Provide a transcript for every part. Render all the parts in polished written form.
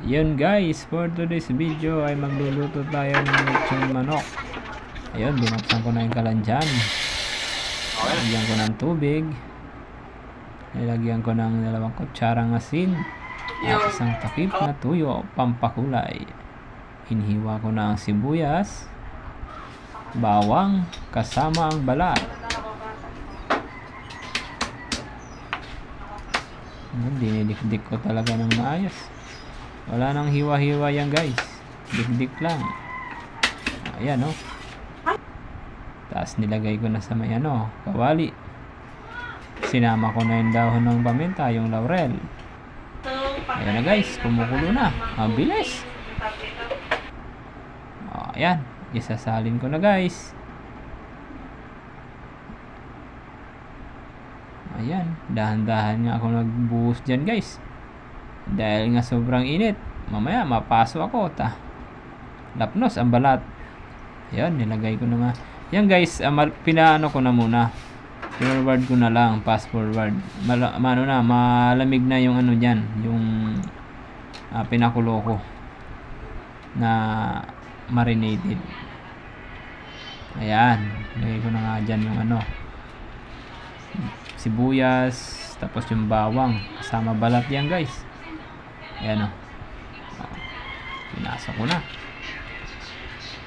Yun guys, for today's video ay magluluto tayo ng lechon manok. Ayun, binuksan ko na yung kalandian. Nilagyan ko ng tubig. Nilagyan ko ng 2 kutsarang asin. At isang takip na tuyo, pampakulay. Hinihiwa ko na ang sibuyas, bawang, kasama ang balat. Dinidikdik ko talaga ng maayos. Wala nang hiwa-hiwa yan guys. Dikdik lang. Ayan o. Tapos nilagay ko na sa may kawali. Sinama ko na yung dahon ng paminta, yung laurel. Ayan na guys, kumukulo na. Ang bilis. Ayan, isasalin ko na guys. Ayan, dahan-dahan nga ako nagbuhos dyan guys. Dahil nga sobrang init. Mamaya mapaso ako. Lapnos ang balat. Ayan, nilagay ko na nga. Yan guys, pinaano ko na muna. Forward ko na lang, fast forward. Malamig na yung dyan. Yung pinakulo ko. Na marinated. Ayan, lagay ko na nga dyan yung sibuyas, tapos yung bawang kasama balat yan guys. Ayan pinasok ko na,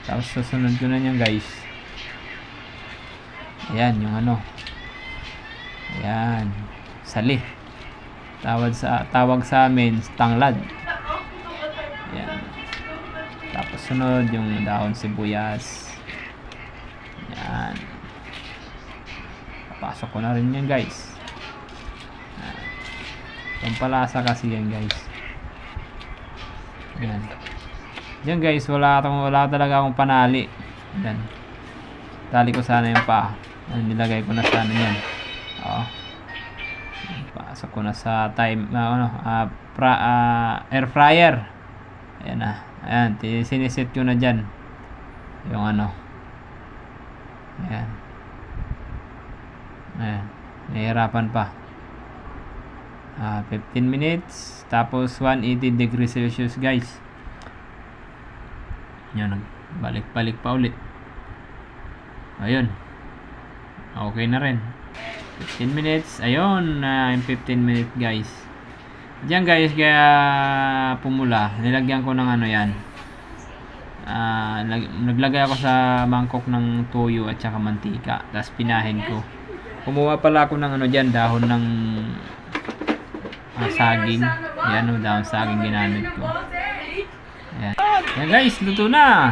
tapos susunod ko na yan guys. Ayan yung ayan, sali, tawag sa amin tanglad. Ayan, tapos sunod yung dahon sibuyas. Ayan, pasok ko na rin yan guys. Pampalasa kasi yan guys. Yan. Yan guys, wala talaga akong panali. Yan. Tali ko sana yung paa. Nilagay ko na sana yan. Pasok ko na sa air fryer. Ayan na. Ayan, siniset ko na dyan yung Ayan. Ayan, nahihirapan pa. 15 minutes, tapos 180 degrees Celsius guys. Yan, balik-balik pa ulit. Ayun, okay na rin. 15 minutes, ayun, 15 minutes guys. Diyan guys, kaya pumula, nilagyan ko ng yan. Naglagay ako sa mangkok ng toyo at saka mantika, tapos pinahin ko. Kumuha pala ako ng dyan, dahon ng saging. Yan, dahon saging ginamit ko. Ayan. Yan guys, luto na.